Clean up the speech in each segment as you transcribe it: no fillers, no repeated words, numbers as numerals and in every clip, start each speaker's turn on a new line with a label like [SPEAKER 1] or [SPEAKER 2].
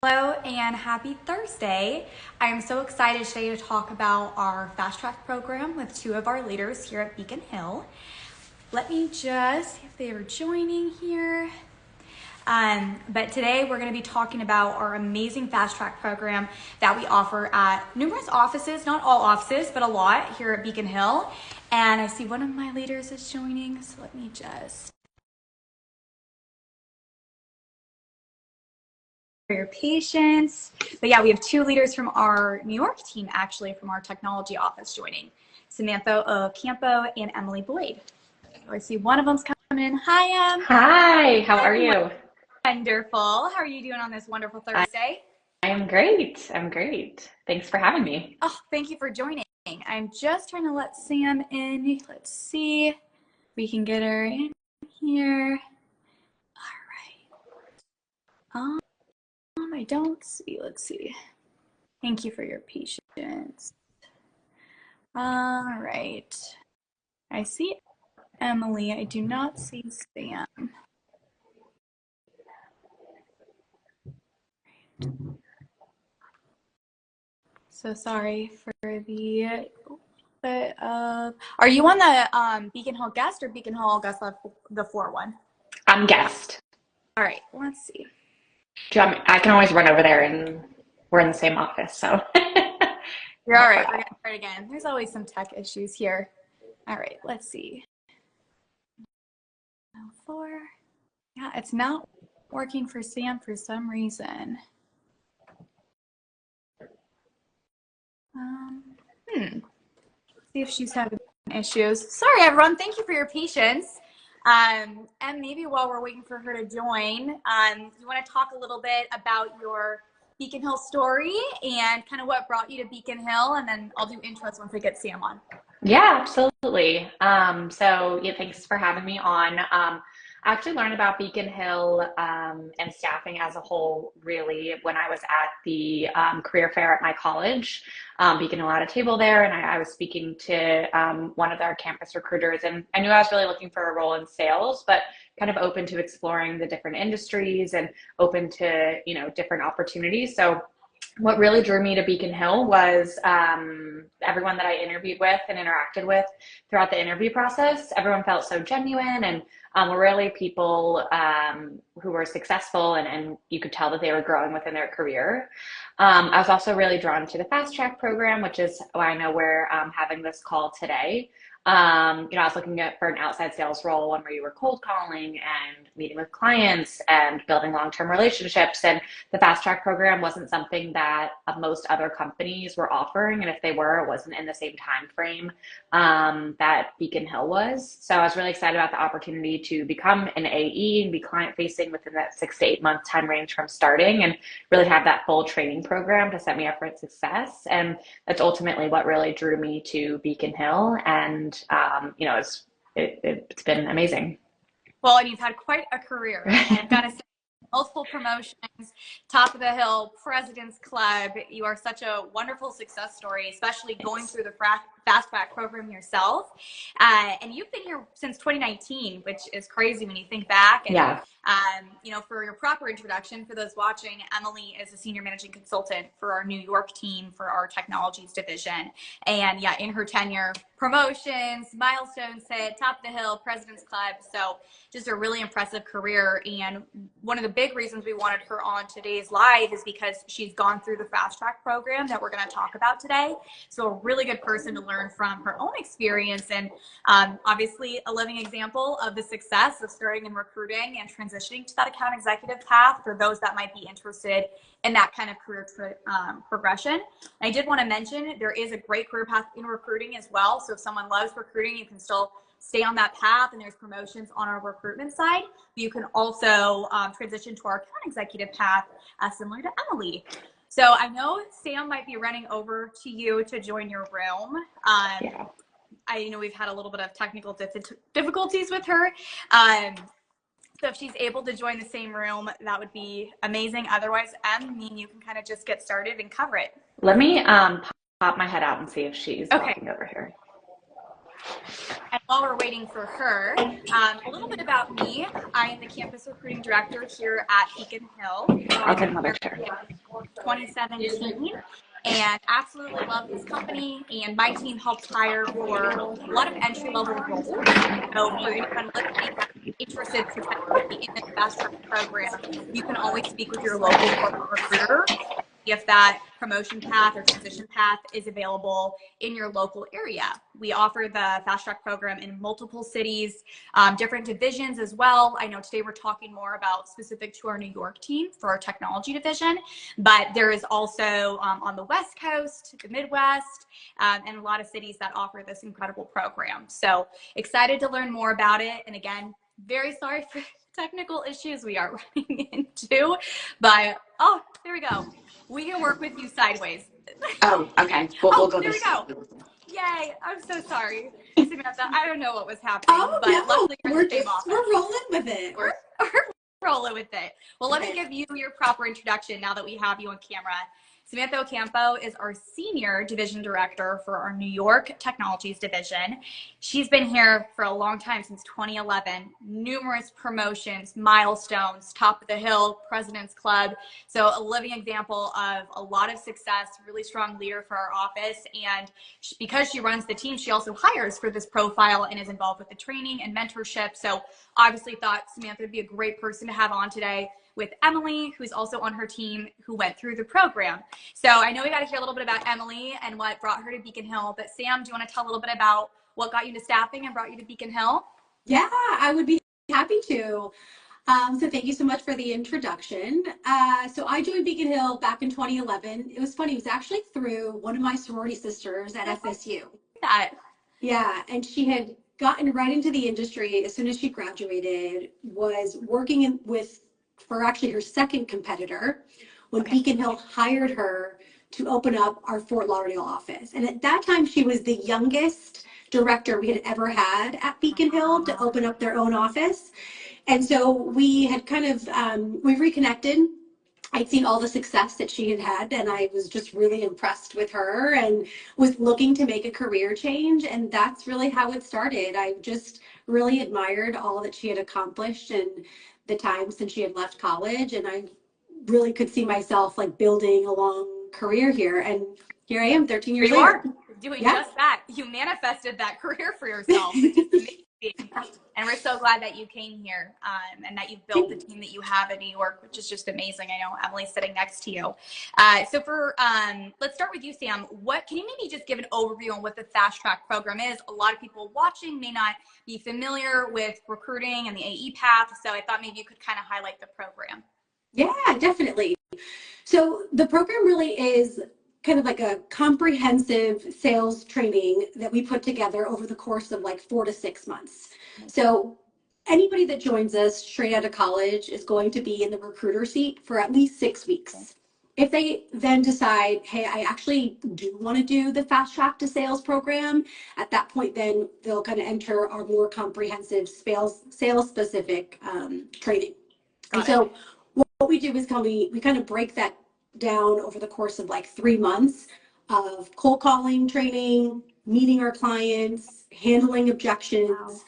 [SPEAKER 1] Hello and happy Thursday. I am so excited today to talk about our Fast Track program with two of our leaders here at Beacon Hill. Let me just see if they are joining here. But today we're going to be talking about our amazing Fast Track program that we offer at numerous offices, not all offices, but a lot here at Beacon Hill. And I see one of my leaders is joining, so let me just for your patience. But yeah, we have two leaders from our New York team, actually, from our technology office joining, Samantha Ocampo and Emily Boyd. So I see one of them's coming in. Hi,
[SPEAKER 2] Hi, how are
[SPEAKER 1] I'm
[SPEAKER 2] you?
[SPEAKER 1] wonderful. How are you doing on this wonderful
[SPEAKER 2] I
[SPEAKER 1] Thursday?
[SPEAKER 2] I am great. I'm great. Thanks for having me.
[SPEAKER 1] Oh, thank you for joining. I'm just trying to let Sam in. Let's see if we can get her in here. All right. I don't see. Let's see. Thank you for your patience. All right. I see Emily. I do not see Sam. So sorry for the. But are you on the Beacon Hill guest or Beacon Hill Augusta the floor one?
[SPEAKER 2] I'm guest.
[SPEAKER 1] All right, let's see.
[SPEAKER 2] Do you want me, I can always run over there and we're in the same office, so
[SPEAKER 1] You're all
[SPEAKER 2] not
[SPEAKER 1] right.
[SPEAKER 2] far
[SPEAKER 1] We're
[SPEAKER 2] out.
[SPEAKER 1] gonna start again. There's always some tech issues here. All right, let's see. Four. Yeah, it's not working for Sam for some reason. Um, hmm. See if she's having issues. Sorry, everyone. Thank you for your patience. And maybe while we're waiting for her to join, you want to talk a little bit about your Beacon Hill story and kind of what brought you to Beacon Hill, and then I'll do intros once we get Sam on.
[SPEAKER 2] Yeah, absolutely. Yeah, thanks for having me on. I actually learned about Beacon Hill and staffing as a whole really when I was at the career fair at my college. Beacon Hill had a table there, and I was speaking to one of our campus recruiters, and I knew I was really looking for a role in sales, but kind of open to exploring the different industries and open to, different opportunities. So what really drew me to Beacon Hill was everyone that I interviewed with and interacted with throughout the interview process. Everyone felt so genuine and were really people who were successful and you could tell that they were growing within their career. I was also really drawn to the Fast Track program, which is why I know we're having this call today. I was looking at for an outside sales role, one where you were cold calling and meeting with clients and building long-term relationships. And the Fast Track program wasn't something that most other companies were offering, and if they were, it wasn't in the same time frame that Beacon Hill was. So I was really excited about the opportunity to become an AE and be client facing within that 6 to 8 month time range from starting, and really have that full training program to set me up for success. And that's ultimately what really drew me to Beacon Hill, and it's been amazing.
[SPEAKER 1] Well, and you've had quite a career. I've got to say, multiple promotions, top of the hill, President's Club. You are such a wonderful success story, especially going
[SPEAKER 2] Thanks.
[SPEAKER 1] through the Fast Track program yourself. And you've been here since 2019, which is crazy when you think back. And
[SPEAKER 2] Yeah.
[SPEAKER 1] for your proper introduction, for those watching, Emily is a senior managing consultant for our New York team for our technologies division. And yeah, in her tenure, promotions, milestones hit, top of the hill, President's Club. So just a really impressive career. And one of the big reasons we wanted her on today's live is because she's gone through the Fast Track program that we're going to talk about today. So a really good person to learn from her own experience, and obviously a living example of the success of starting in recruiting and transitioning to that account executive path for those that might be interested in that kind of career progression. And I did want to mention there is a great career path in recruiting as well. So if someone loves recruiting, you can still stay on that path, and there's promotions on our recruitment side. You can also transition to our account executive path, similar to Emily. So I know Sam might be running over to you to join your room.
[SPEAKER 2] Yeah.
[SPEAKER 1] I know we've had a little bit of technical difficulties with her. So if she's able to join the same room, that would be amazing. Otherwise, me and you can kind of just get started and cover it.
[SPEAKER 2] Let me pop my head out and see if she's
[SPEAKER 1] Okay.
[SPEAKER 2] walking over here.
[SPEAKER 1] And while we're waiting for her, a little bit about me. I am the campus recruiting director here at Beacon Hill.
[SPEAKER 2] I'll take another chair.
[SPEAKER 1] 2017, and absolutely love this company. And my team helps hire for a lot of entry-level roles. So for anyone listening interested potentially in the Fast Track program, you can always speak with your local corporate recruiter if that promotion path or transition path is available in your local area. We offer the Fast Track program in multiple cities, different divisions as well. I know today we're talking more about specific to our New York team for our technology division, but there is also on the West Coast, the Midwest, and a lot of cities that offer this incredible program. So excited to learn more about it. And again, very sorry for technical issues we are running into, but oh, there we go. We can work with you sideways.
[SPEAKER 3] Oh, okay. We'll go
[SPEAKER 1] there
[SPEAKER 3] this.
[SPEAKER 1] we go. Yay. I'm so sorry, Samantha. I don't know what was happening, but luckily
[SPEAKER 4] we're rolling with it.
[SPEAKER 1] We're rolling with it. Well, let me give you your proper introduction now that we have you on camera. Samantha Ocampo is our Senior Division Director for our New York Technologies Division. She's been here for a long time, since 2011, numerous promotions, milestones, top of the hill, President's Club. So a living example of a lot of success, really strong leader for our office. And because she runs the team, she also hires for this profile and is involved with the training and mentorship. So obviously thought Samantha would be a great person to have on today, with Emily, who's also on her team, who went through the program. So I know we got to hear a little bit about Emily and what brought her to Beacon Hill, but Sam, do you want to tell a little bit about what got you into staffing and brought you to Beacon Hill?
[SPEAKER 4] Yeah, I would be happy to. So thank you so much for the introduction. So I joined Beacon Hill back in 2011. It was funny, it was actually through one of my sorority sisters at FSU. Yeah, and she had gotten right into the industry as soon as she graduated, was working for actually her second competitor when Beacon Hill hired her to open up our Fort Lauderdale office. And at that time, she was the youngest director we had ever had at Beacon Hill to open up their own office. And so we had kind of, we reconnected. I'd seen all the success that she had had, and I was just really impressed with her and was looking to make a career change. And that's really how it started. I just really admired all that she had accomplished in the time since she had left college. And I really could see myself like building a long career here. And here I am 13 years later.
[SPEAKER 1] You are doing just that. You manifested that career for yourself. And we're so glad that you came here and that you've built the team that you have in New York, which is just amazing. I know Emily's sitting next to you. So let's start with you, Sam. Can you maybe just give an overview on what the Fast Track program is? A lot of people watching may not be familiar with recruiting and the AE path. So I thought maybe you could kind of highlight the program.
[SPEAKER 4] Yeah, definitely. So the program really is kind of like a comprehensive sales training that we put together over the course of like 4 to 6 months. So anybody that joins us straight out of college is going to be in the recruiter seat for at least 6 weeks. If they then decide, hey, I actually do want to do the Fast Track to Sales program, at that point, then they'll kind of enter our more comprehensive sales specific training. And so what we do is we kind of break that down over the course of like 3 months of cold calling training, meeting our clients, handling objections,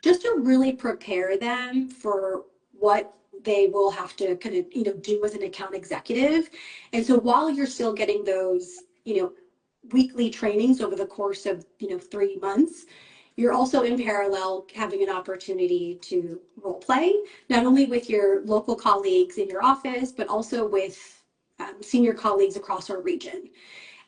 [SPEAKER 4] just to really prepare them for what they will have to kind of, do as an account executive. And so while you're still getting those, weekly trainings over the course of, 3 months, you're also in parallel having an opportunity to role play, not only with your local colleagues in your office, but also with senior colleagues across our region.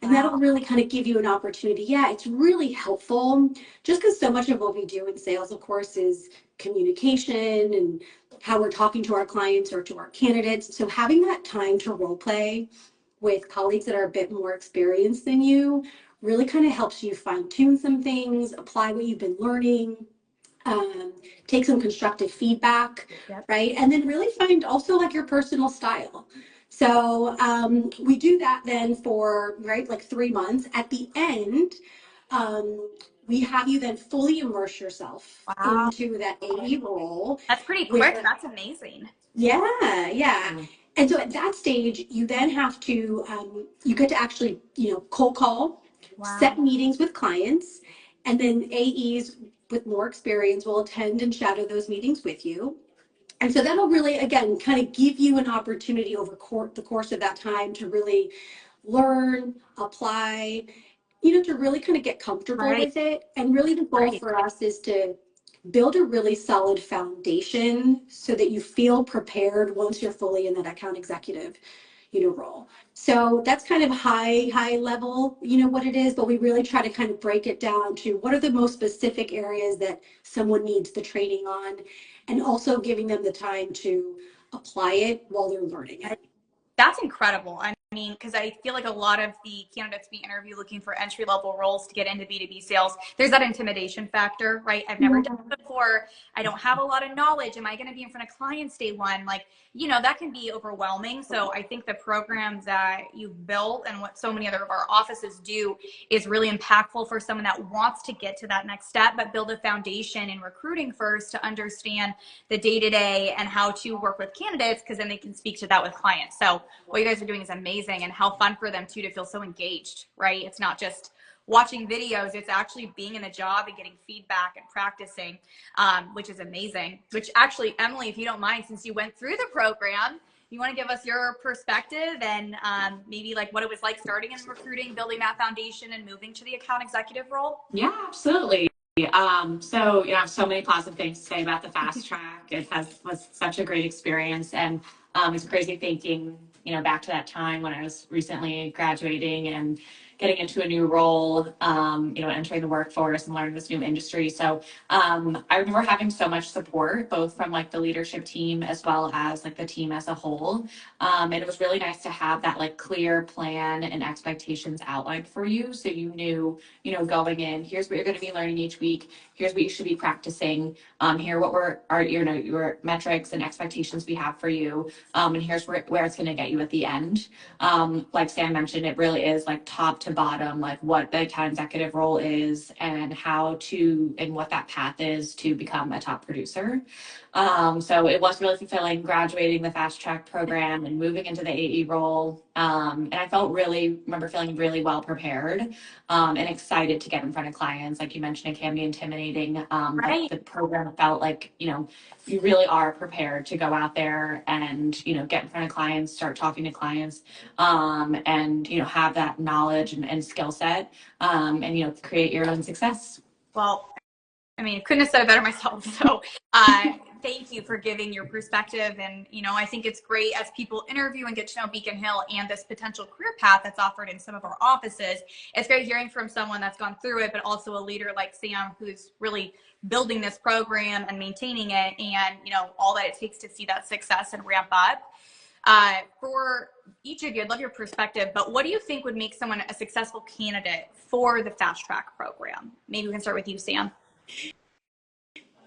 [SPEAKER 4] And that'll really kind of give you an opportunity. Yeah, it's really helpful just because so much of what we do in sales, of course, is communication and how we're talking to our clients or to our candidates. So having that time to role play with colleagues that are a bit more experienced than you really kind of helps you fine tune some things, apply what you've been learning, take some constructive feedback, right? And then really find also like your personal style. So we do that then for, like 3 months. At the end, we have you then fully immerse yourself into that AE role.
[SPEAKER 1] That's pretty quick. That's amazing.
[SPEAKER 4] Yeah. And so at that stage, you then have to, you get to actually, cold call, set meetings with clients, And then AEs with more experience will attend and shadow those meetings with you. And so that'll really, again, kind of give you an opportunity over the course of that time to really learn, apply, to really kind of get comfortable
[SPEAKER 1] Right.
[SPEAKER 4] with it. And really the goal
[SPEAKER 1] Right.
[SPEAKER 4] for us is to build a really solid foundation so that you feel prepared once you're fully in that account executive, role. So that's kind of high level, what it is, but we really try to kind of break it down to what are the most specific areas that someone needs the training on, and also giving them the time to apply it while they're learning it.
[SPEAKER 1] That's incredible. I mean, because I feel like a lot of the candidates we interview looking for entry level roles to get into B2B sales, there's that intimidation factor, right? I've never done it before. I don't have a lot of knowledge. Am I going to be in front of clients day one? Like, that can be overwhelming. So I think the programs that you've built and what so many other of our offices do is really impactful for someone that wants to get to that next step, but build a foundation in recruiting first to understand the day-to-day and how to work with candidates, because then they can speak to that with clients. So what you guys are doing is amazing, and how fun for them too to feel so engaged, right? It's not just watching videos, it's actually being in the job and getting feedback and practicing, which is amazing. Which actually, Emily, if you don't mind, since you went through the program, you want to give us your perspective and maybe like what it was like starting in recruiting, building that foundation, and moving to the account executive role?
[SPEAKER 3] Yeah, absolutely. So I have so many positive things to say about the fast track. It was such a great experience, and it's crazy thinking, back to that time when I was recently graduating and getting into a new role, entering the workforce and learning this new industry. So I remember having so much support, both from like the leadership team as well as like the team as a whole. And it was really nice to have that like clear plan and expectations outlined for you. So you knew, going in, here's what you're going to be learning each week. Here's what you should be practicing. Here, what are your metrics and expectations we have for you. And here's where it's going to get you at the end. Like Sam mentioned, it really is like top to bottom, like what the account executive role is and what that path is to become a top producer. So it was really fulfilling graduating the fast track program and moving into the AE role. And I remember feeling really well prepared and excited to get in front of clients. Like you mentioned, it can be intimidating.
[SPEAKER 1] Right.
[SPEAKER 3] But the program felt like, you really are prepared to go out there and, get in front of clients, start talking to clients, and, have that knowledge and skill set, and, create your own success.
[SPEAKER 1] Well, I mean, couldn't have said it better myself. So thank you for giving your perspective. And, I think it's great as people interview and get to know Beacon Hill and this potential career path that's offered in some of our offices. It's great hearing from someone that's gone through it, but also a leader like Sam, who's really building this program and maintaining it, and, all that it takes to see that success and ramp up. For each of you, I'd love your perspective, but what do you think would make someone a successful candidate for the fast track program? Maybe we can start with you, Sam.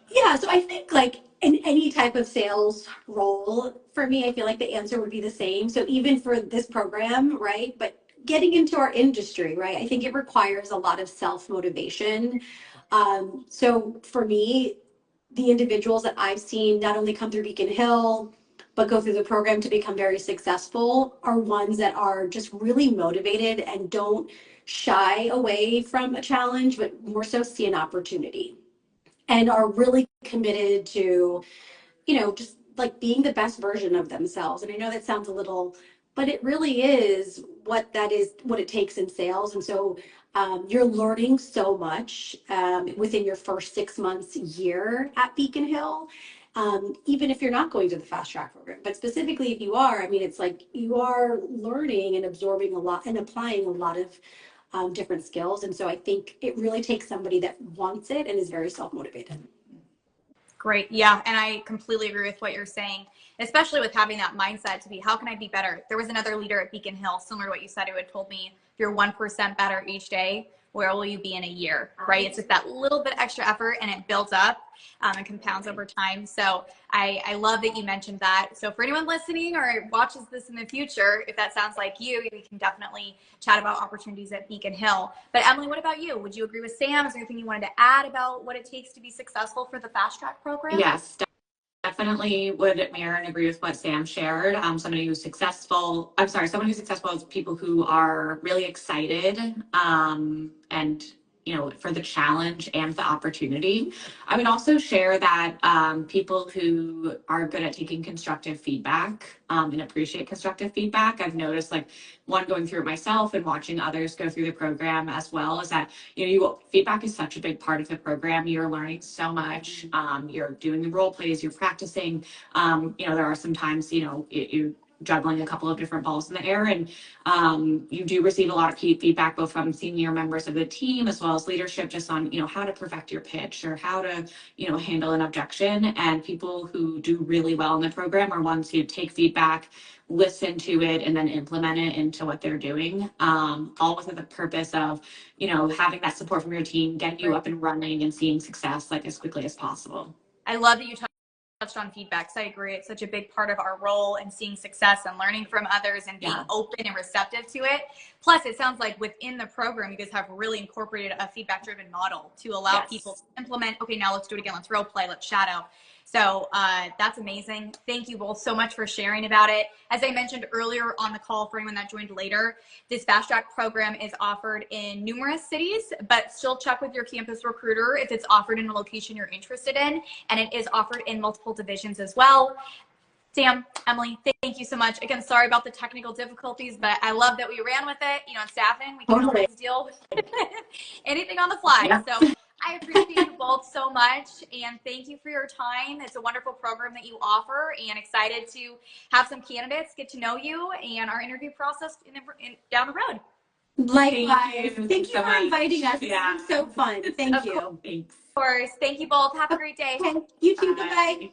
[SPEAKER 4] Yeah, so I think like in any type of sales role, for me, I feel like the answer would be the same. So even for this program, right? But getting into our industry, right? I think it requires a lot of self-motivation. So for me, the individuals that I've seen not only come through Beacon Hill, but go through the program to become very successful are ones that are just really motivated and don't shy away from a challenge, but more so see an opportunity and are really committed to, just like being the best version of themselves. And I know that sounds a little, but it really is what it takes in sales. And so you're learning so much within your first 6 months, year at Beacon Hill. Even if you're not going to the fast track program, but specifically if you are, I mean, it's like you are learning and absorbing a lot and applying a lot of different skills. And so I think it really takes somebody that wants it and is very self-motivated.
[SPEAKER 1] Great. Yeah. And I completely agree with what you're saying, especially with having that mindset to be, how can I be better? There was another leader at Beacon Hill, similar to what you said, who had told me, if you're 1% better each day, where will you be in a year, right? It's just that little bit extra effort, and it builds up and compounds over time. So I love that you mentioned that. So for anyone listening or watches this in the future, if that sounds like you, we can definitely chat about opportunities at Beacon Hill. But Emily, what about you? Would you agree with Sam? Is there anything you wanted to add about what it takes to be successful for the fast track program?
[SPEAKER 3] Yes, definitely would mirror and agree with what Sam shared. Someone who's successful is people who are really excited and for the challenge and the opportunity. I would also share that people who are good at taking constructive feedback and appreciate constructive feedback, I've noticed, like, one, going through it myself and watching others go through the program as well, is that feedback is such a big part of the program. You're learning so much. You're doing the role plays, you're practicing. There are some times you're juggling a couple of different balls in the air, and you do receive a lot of feedback both from senior members of the team as well as leadership, just on how to perfect your pitch or how to handle an objection. And people who do really well in the program are ones who take feedback, listen to it, and then implement it into what they're doing, all with the purpose of having that support from your team, getting you up and running and seeing success like as quickly as possible.
[SPEAKER 1] I love that you touched on feedback. So I agree. It's such a big part of our role in seeing success and learning from others and being open and receptive to it. Plus, it sounds like within the program, you guys have really incorporated a feedback-driven model to allow people to implement, okay, now let's do it again. Let's role play. Let's shadow. So that's amazing. Thank you both so much for sharing about it. As I mentioned earlier on the call, for anyone that joined later, this Fast Track program is offered in numerous cities, but still check with your campus recruiter if it's offered in a location you're interested in, and it is offered in multiple divisions as well. Sam, Emily, thank you so much. Again, sorry about the technical difficulties, but I love that we ran with it. In staffing, we can always deal with anything on the fly. Yeah. So I appreciate you both so much, and thank you for your time. It's a wonderful program that you offer, and excited to have some candidates get to know you and our interview process down the road.
[SPEAKER 4] Likewise. Thank you for inviting us. Yeah. It's been so fun. Thank you.
[SPEAKER 3] Thanks.
[SPEAKER 1] Of course. Thank you both. Have a great day.
[SPEAKER 4] Okay. You too. Bye-bye.